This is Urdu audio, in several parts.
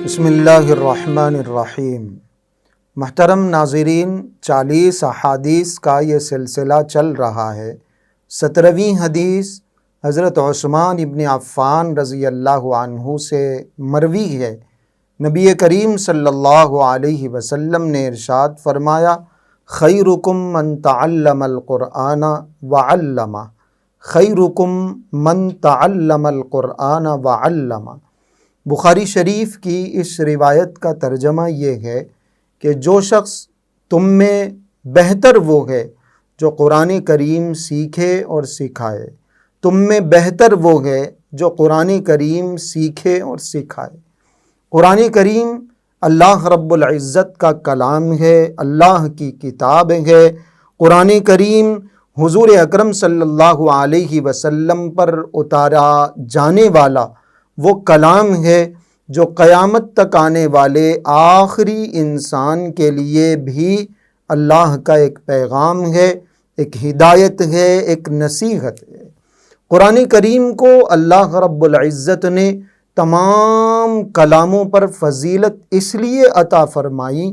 بسم اللہ الرحمن الرحیم۔ محترم ناظرین، 40 احادیث کا یہ سلسلہ چل رہا ہے۔ 17ویں حدیث حضرت عثمان ابن عفان رضی اللہ عنہ سے مروی ہے۔ نبی کریم صلی اللہ علیہ وسلم نے ارشاد فرمایا، خیرکم من تعلم القرآن وعلمہ، خیرکم من تعلم القرآن وعلمہ۔ بخاری شریف کی اس روایت کا ترجمہ یہ ہے کہ جو شخص تم میں بہتر وہ ہے جو قرآن کریم سیکھے اور سکھائے، تم میں بہتر وہ ہے جو قرآن کریم سیکھے اور سکھائے۔ قرآن کریم اللہ رب العزت کا کلام ہے، اللہ کی کتاب ہے۔ قرآن کریم حضور اکرم صلی اللہ علیہ وسلم پر اتارا جانے والا وہ کلام ہے جو قیامت تک آنے والے آخری انسان کے لیے بھی اللہ کا ایک پیغام ہے، ایک ہدایت ہے، ایک نصیحت ہے۔ قرآن کریم کو اللہ رب العزت نے تمام کلاموں پر فضیلت اس لیے عطا فرمائی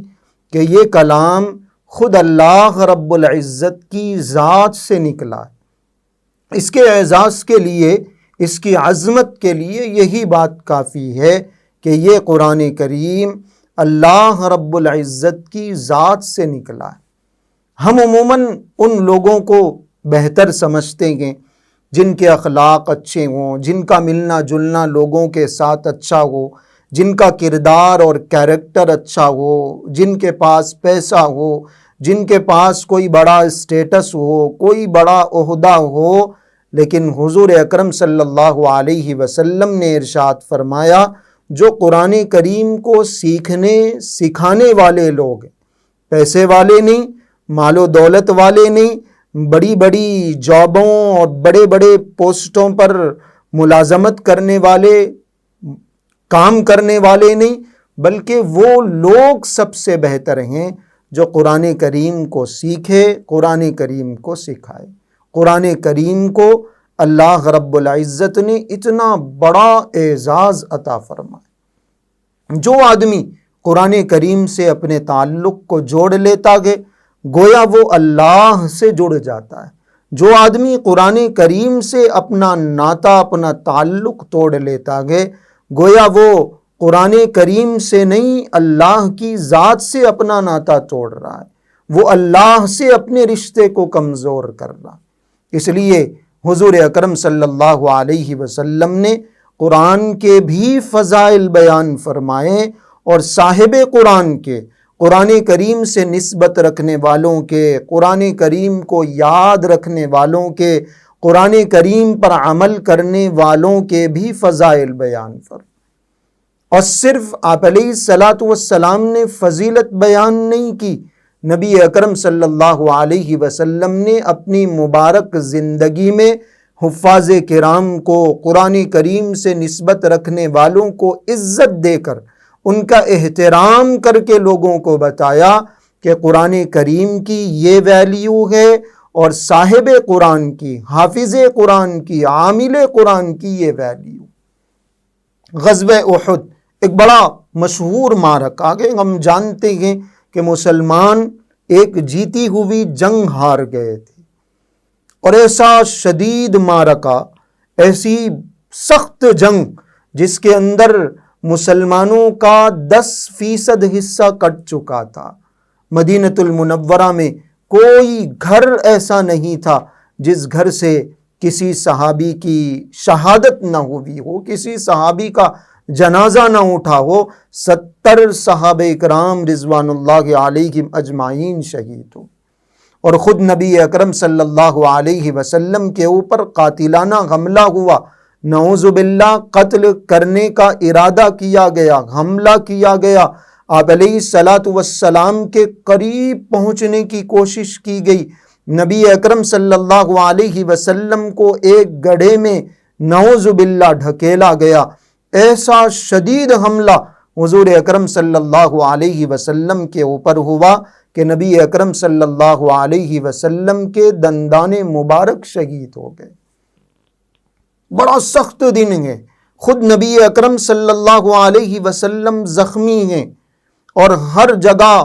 کہ یہ کلام خود اللہ رب العزت کی ذات سے نکلا ہے۔ اس کے اعزاز کے لیے، اس کی عظمت کے لیے یہی بات کافی ہے کہ یہ قرآن کریم اللہ رب العزت کی ذات سے نکلا ہے۔ ہم عموماً ان لوگوں کو بہتر سمجھتے ہیں جن کے اخلاق اچھے ہوں، جن کا ملنا جلنا لوگوں کے ساتھ اچھا ہو، جن کا کردار اور کیریکٹر اچھا ہو، جن کے پاس پیسہ ہو، جن کے پاس کوئی بڑا اسٹیٹس ہو، کوئی بڑا عہدہ ہو۔ لیکن حضور اکرم صلی اللہ علیہ وسلم نے ارشاد فرمایا، جو قرآن کریم کو سیکھنے سکھانے والے لوگ ہیں، پیسے والے نہیں، مال و دولت والے نہیں، بڑی بڑی جابوں اور بڑے بڑے پوسٹوں پر ملازمت کرنے والے، کام کرنے والے نہیں، بلکہ وہ لوگ سب سے بہتر ہیں جو قرآن کریم کو سیکھے، قرآن کریم کو سکھائے۔ قرآن کریم کو اللہ رب العزت نے اتنا بڑا اعزاز عطا فرمایا۔ جو آدمی قرآن کریم سے اپنے تعلق کو جوڑ لیتا ہے، گویا وہ اللہ سے جڑ جاتا ہے۔ جو آدمی قرآن کریم سے اپنا ناطہ، اپنا تعلق توڑ لیتا ہے، گویا وہ قرآن کریم سے نہیں، اللہ کی ذات سے اپنا ناطہ توڑ رہا ہے، وہ اللہ سے اپنے رشتے کو کمزور کر رہا۔ اس لیے حضور اکرم صلی اللہ علیہ وسلم نے قرآن کے بھی فضائل بیان فرمائے اور صاحب قرآن کے، قرآن کریم سے نسبت رکھنے والوں کے، قرآن کریم کو یاد رکھنے والوں کے، قرآن کریم پر عمل کرنے والوں کے بھی فضائل بیان فرمائے۔ اور صرف آپ علیہ الصلاۃ والسلام نے فضیلت بیان نہیں کی، نبی اکرم صلی اللہ علیہ وسلم نے اپنی مبارک زندگی میں حفاظ کرام کو، قرآن کریم سے نسبت رکھنے والوں کو عزت دے کر، ان کا احترام کر کے لوگوں کو بتایا کہ قرآن کریم کی یہ ویلیو ہے اور صاحب قرآن کی، حافظ قرآن کی، عامل قرآن کی یہ ویلیو۔ غزوہ احد ایک بڑا مشہور معرکہ ہے۔ ہم جانتے ہیں کہ مسلمان ایک جیتی ہوئی جنگ ہار گئے تھے، اور ایسا شدید معرکہ، ایسی سخت جنگ جس کے اندر مسلمانوں کا 10% حصہ کٹ چکا تھا۔ مدینہ المنورہ میں کوئی گھر ایسا نہیں تھا جس گھر سے کسی صحابی کی شہادت نہ ہوئی ہو، کسی صحابی کا جنازہ نہ اٹھا ہو۔ 70 صحابہ اکرام رضوان اللہ علیہم اجمعین شہید ہو، اور خود نبی اکرم صلی اللہ علیہ وسلم کے اوپر قاتلانہ حملہ ہوا۔ نعوذ باللہ، قتل کرنے کا ارادہ کیا گیا، حملہ کیا گیا، آپ علیہ الصلاۃ والسلام کے قریب پہنچنے کی کوشش کی گئی۔ نبی اکرم صلی اللہ علیہ وسلم کو ایک گڑھے میں نعوذ باللہ ڈھکیلا گیا۔ ایسا شدید حملہ حضور اکرم صلی اللہ علیہ وسلم کے اوپر ہوا کہ نبی اکرم صلی اللہ علیہ وسلم کے دندان مبارک شہید ہو گئے۔ بڑا سخت دن ہے، خود نبی اکرم صلی اللہ علیہ وسلم زخمی ہیں اور ہر جگہ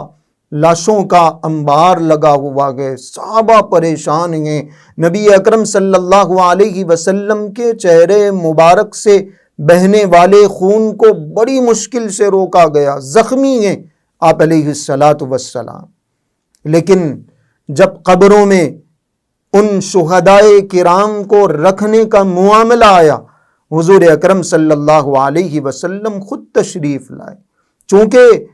لاشوں کا انبار لگا ہوا ہے، صحابہ پریشان ہیں، نبی اکرم صلی اللہ علیہ وسلم کے چہرے مبارک سے بہنے والے خون کو بڑی مشکل سے روکا گیا، زخمی ہیں آپ علیہ الصلاۃ والسلام۔ لیکن جب قبروں میں ان شہدائے کرام کو رکھنے کا معاملہ آیا، حضور اکرم صلی اللہ علیہ وسلم خود تشریف لائے۔ چونکہ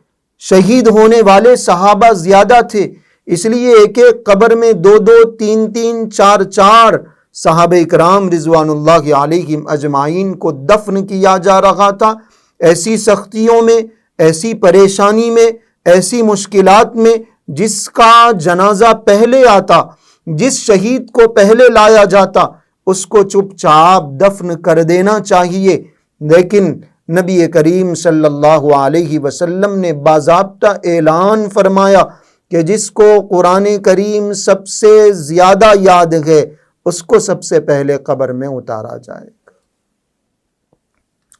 شہید ہونے والے صحابہ زیادہ تھے، اس لیے ایک ایک قبر میں دو دو تین تین چار چار صحابہ کرام رضوان اللہ علیہم اجمعین کو دفن کیا جا رہا تھا۔ ایسی سختیوں میں، ایسی پریشانی میں، ایسی مشکلات میں جس کا جنازہ پہلے آتا، جس شہید کو پہلے لایا جاتا، اس کو چپ چاپ دفن کر دینا چاہیے، لیکن نبی کریم صلی اللہ علیہ وسلم نے باضابطہ اعلان فرمایا کہ جس کو قرآن کریم سب سے زیادہ یاد ہے اس کو سب سے پہلے قبر میں اتارا جائے گا۔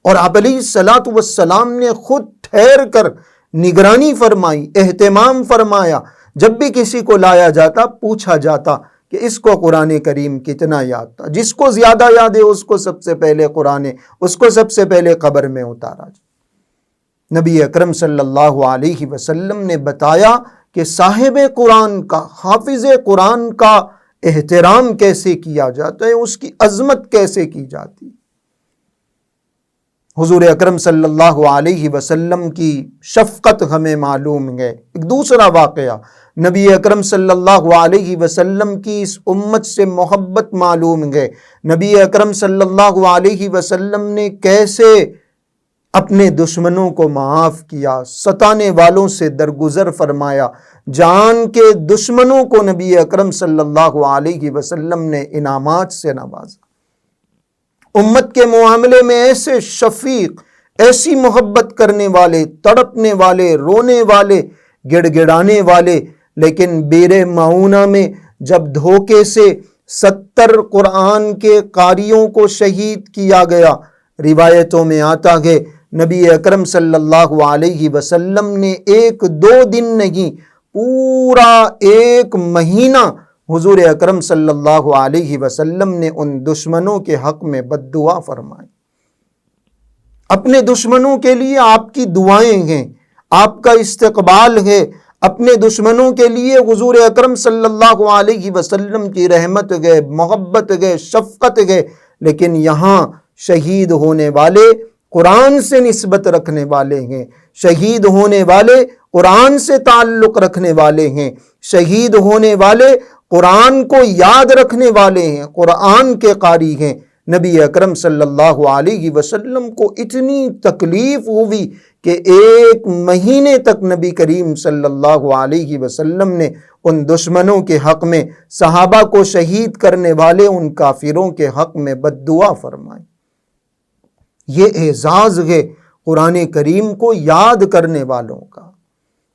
اور آپ علیہ الصلاۃ والسلام نے خود ٹھہر کر نگرانی فرمائی، اہتمام فرمایا۔ جب بھی کسی کو لایا جاتا پوچھا جاتا کہ اس کو قرآن کریم کتنا یاد تھا، جس کو زیادہ یاد ہے اس کو سب سے پہلے اس کو سب سے پہلے قبر میں اتارا جائے۔ نبی اکرم صلی اللہ علیہ وسلم نے بتایا کہ صاحب قرآن کا، حافظ قرآن کا احترام کیسے کیا جاتا ہے، اس کی عظمت کیسے کی جاتی۔ حضور اکرم صلی اللہ علیہ وسلم کی شفقت ہمیں معلوم ہے۔ ایک دوسرا واقعہ، نبی اکرم صلی اللہ علیہ وسلم کی اس امت سے محبت معلوم ہے۔ نبی اکرم صلی اللہ علیہ وسلم نے کیسے اپنے دشمنوں کو معاف کیا، ستانے والوں سے درگزر فرمایا، جان کے دشمنوں کو نبی اکرم صلی اللہ علیہ وسلم نے انعامات سے نوازا۔ امت کے معاملے میں ایسے شفیق، ایسی محبت کرنے والے، تڑپنے والے، رونے والے، گڑ گڑانے والے، لیکن بیر معونہ میں جب دھوکے سے 70 قرآن کے قاریوں کو شہید کیا گیا، روایتوں میں آتا ہے نبی اکرم صلی اللہ علیہ وسلم نے 1-2 دن نہیں، پورا 1 مہینہ حضور اکرم صلی اللہ علیہ وسلم نے ان دشمنوں کے حق میں بد دعا فرمائی۔ اپنے دشمنوں کے لیے آپ کی دعائیں ہیں، آپ کا استقبال ہے، اپنے دشمنوں کے لیے حضور اکرم صلی اللہ علیہ وسلم کی رحمت ہے، محبت ہے، شفقت ہے، لیکن یہاں شہید ہونے والے قرآن سے نسبت رکھنے والے ہیں، شہید ہونے والے قرآن سے تعلق رکھنے والے ہیں، شہید ہونے والے قرآن کو یاد رکھنے والے ہیں، قرآن کے قاری ہیں۔ نبی اکرم صلی اللہ علیہ وسلم کو اتنی تکلیف ہوئی کہ 1 مہینے تک نبی کریم صلی اللہ علیہ وسلم نے ان دشمنوں کے حق میں، صحابہ کو شہید کرنے والے ان کافروں کے حق میں بد دعا فرمائی۔ یہ اعزاز ہے قرآن کریم کو یاد کرنے والوں کا،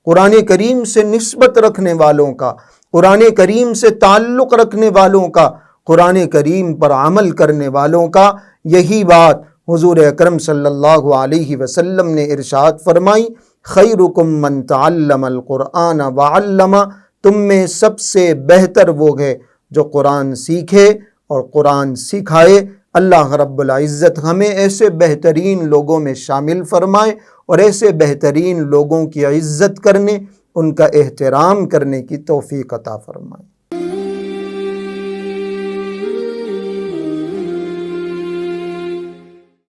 قرآن کریم سے نسبت رکھنے والوں کا، قرآن کریم سے تعلق رکھنے والوں کا، قرآن کریم پر عمل کرنے والوں کا۔ یہی بات حضور اکرم صلی اللہ علیہ وسلم نے ارشاد فرمائی، خیرکم من تعلم القرآن وعلمہ، تم میں سب سے بہتر وہ ہے جو قرآن سیکھے اور قرآن سکھائے۔ اللہ رب العزت ہمیں ایسے بہترین لوگوں میں شامل فرمائے اور ایسے بہترین لوگوں کی عزت کرنے، ان کا احترام کرنے کی توفیق عطا فرمائے۔